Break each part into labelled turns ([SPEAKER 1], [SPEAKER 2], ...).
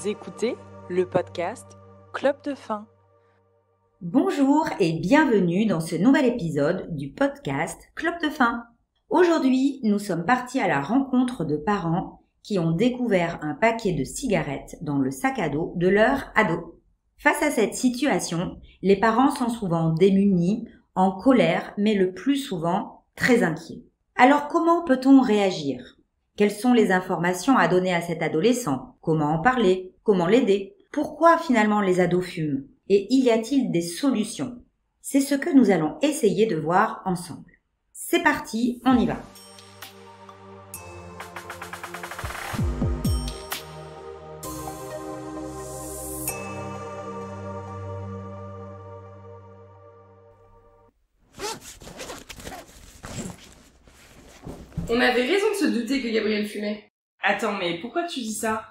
[SPEAKER 1] Vous écoutez le podcast Club de Fin.
[SPEAKER 2] Bonjour et bienvenue dans ce nouvel épisode du podcast Club de Fin. Aujourd'hui, nous sommes partis à la rencontre de parents qui ont découvert un paquet de cigarettes dans le sac à dos de leur ado. Face à cette situation, les parents sont souvent démunis, en colère, mais le plus souvent très inquiets. Alors comment peut-on réagir ? Quelles sont les informations à donner à cet adolescent ? Comment en parler ? Comment l'aider ? Pourquoi finalement les ados fument ? Et y a-t-il des solutions ? C'est ce que nous allons essayer de voir ensemble. C'est parti, on y va.
[SPEAKER 3] On avait raison de se douter que Gabriel fumait.
[SPEAKER 1] Attends, mais pourquoi tu dis ça ?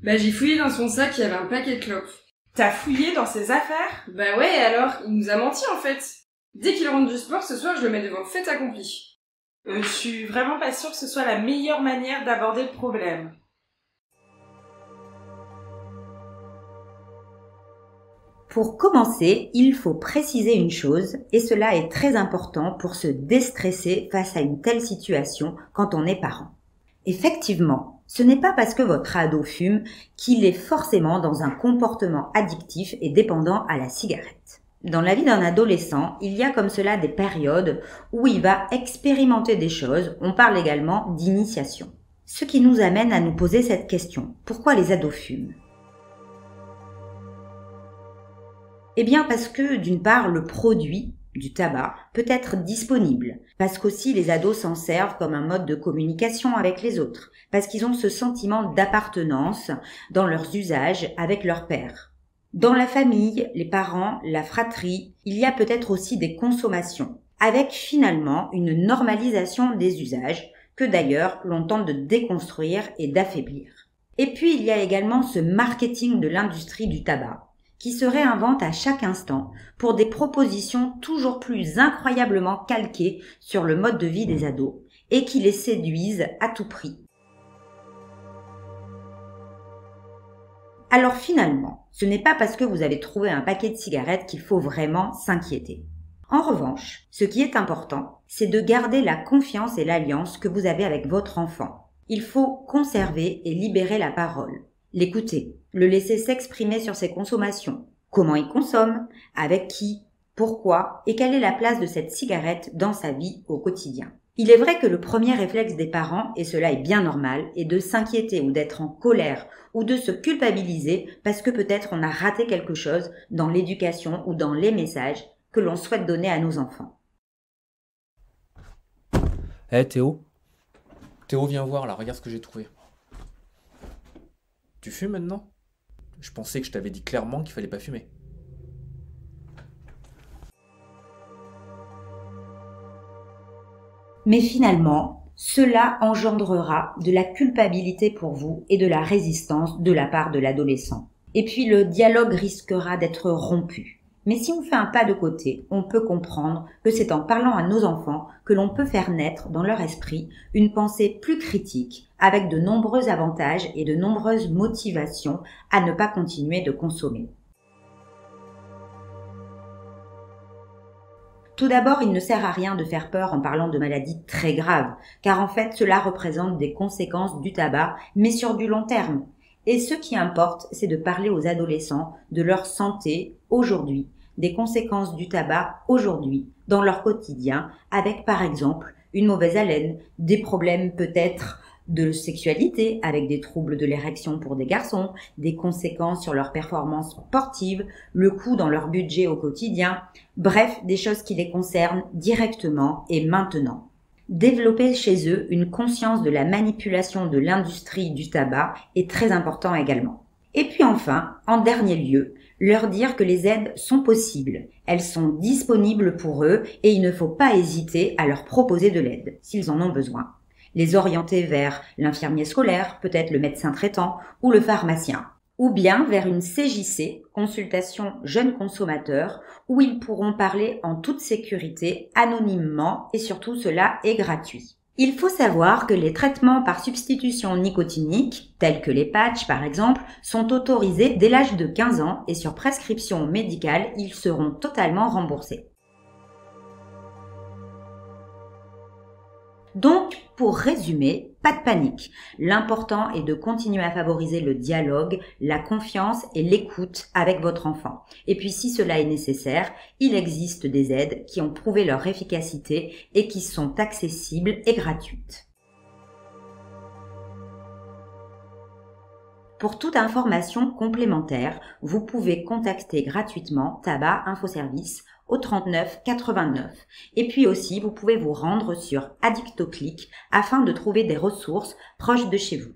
[SPEAKER 3] J'ai fouillé dans son sac, il y avait un paquet de clopes.
[SPEAKER 1] T'as fouillé dans ses affaires ?
[SPEAKER 3] Bah ouais, alors, il nous a menti en fait. Dès qu'il rentre du sport, ce soir, je le mets devant le fait accompli.
[SPEAKER 1] Je suis vraiment pas sûre que ce soit la meilleure manière d'aborder le problème.
[SPEAKER 2] Pour commencer, il faut préciser une chose, et cela est très important pour se déstresser face à une telle situation quand on est parent. Effectivement, ce n'est pas parce que votre ado fume qu'il est forcément dans un comportement addictif et dépendant à la cigarette. Dans la vie d'un adolescent, il y a comme cela des périodes où il va expérimenter des choses, on parle également d'initiation. Ce qui nous amène à nous poser cette question, pourquoi les ados fument ? Eh bien parce que d'une part le produit du tabac peut être disponible, parce qu'aussi les ados s'en servent comme un mode de communication avec les autres, parce qu'ils ont ce sentiment d'appartenance dans leurs usages avec leur père. Dans la famille, les parents, la fratrie, il y a peut-être aussi des consommations, avec finalement une normalisation des usages que d'ailleurs l'on tente de déconstruire et d'affaiblir. Et puis il y a également ce marketing de l'industrie du tabac, qui se réinvente à chaque instant pour des propositions toujours plus incroyablement calquées sur le mode de vie des ados et qui les séduisent à tout prix. Alors finalement, ce n'est pas parce que vous avez trouvé un paquet de cigarettes qu'il faut vraiment s'inquiéter. En revanche, ce qui est important, c'est de garder la confiance et l'alliance que vous avez avec votre enfant. Il faut conserver et libérer la parole. L'écouter, le laisser s'exprimer sur ses consommations, comment il consomme, avec qui, pourquoi et quelle est la place de cette cigarette dans sa vie au quotidien. Il est vrai que le premier réflexe des parents, et cela est bien normal, est de s'inquiéter ou d'être en colère ou de se culpabiliser parce que peut-être on a raté quelque chose dans l'éducation ou dans les messages que l'on souhaite donner à nos enfants.
[SPEAKER 4] Théo, viens voir là, regarde ce que j'ai trouvé. Tu fumes maintenant ? Je pensais que je t'avais dit clairement qu'il fallait pas fumer.
[SPEAKER 2] Mais finalement, cela engendrera de la culpabilité pour vous et de la résistance de la part de l'adolescent. Et puis le dialogue risquera d'être rompu. Mais si on fait un pas de côté, on peut comprendre que c'est en parlant à nos enfants que l'on peut faire naître dans leur esprit une pensée plus critique, avec de nombreux avantages et de nombreuses motivations à ne pas continuer de consommer. Tout d'abord, il ne sert à rien de faire peur en parlant de maladies très graves, car en fait, cela représente des conséquences du tabac, mais sur du long terme. Et ce qui importe, c'est de parler aux adolescents de leur santé aujourd'hui, des conséquences du tabac aujourd'hui, dans leur quotidien, avec par exemple une mauvaise haleine, des problèmes peut-être de sexualité avec des troubles de l'érection pour des garçons, des conséquences sur leur performance sportive, le coût dans leur budget au quotidien, bref, des choses qui les concernent directement et maintenant. Développer chez eux une conscience de la manipulation de l'industrie du tabac est très important également. Et puis enfin, en dernier lieu, leur dire que les aides sont possibles, elles sont disponibles pour eux et il ne faut pas hésiter à leur proposer de l'aide s'ils en ont besoin. Les orienter vers l'infirmier scolaire, peut-être le médecin traitant ou le pharmacien. Ou bien vers une CJC, consultation jeunes consommateurs, où ils pourront parler en toute sécurité, anonymement et surtout cela est gratuit. Il faut savoir que les traitements par substitution nicotinique, tels que les patchs par exemple, sont autorisés dès l'âge de 15 ans et sur prescription médicale, ils seront totalement remboursés. Donc, pour résumer, pas de panique. L'important est de continuer à favoriser le dialogue, la confiance et l'écoute avec votre enfant. Et puis, si cela est nécessaire, il existe des aides qui ont prouvé leur efficacité et qui sont accessibles et gratuites. Pour toute information complémentaire, vous pouvez contacter gratuitement Tabac Info Service au 39 89. Et puis aussi, vous pouvez vous rendre sur Addictoclick afin de trouver des ressources proches de chez vous.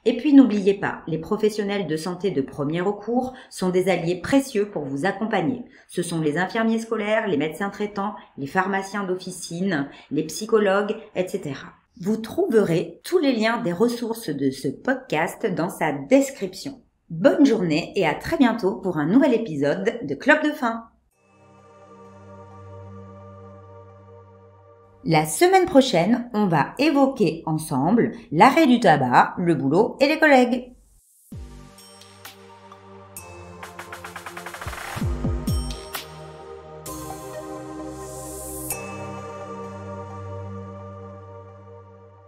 [SPEAKER 2] Et puis n'oubliez pas, les professionnels de santé de premier recours sont des alliés précieux pour vous accompagner. Ce sont les infirmiers scolaires, les médecins traitants, les pharmaciens d'officine, les psychologues, etc. Vous trouverez tous les liens des ressources de ce podcast dans sa description. Bonne journée et à très bientôt pour un nouvel épisode de Clope de Faim. La semaine prochaine, on va évoquer ensemble l'arrêt du tabac, le boulot et les collègues.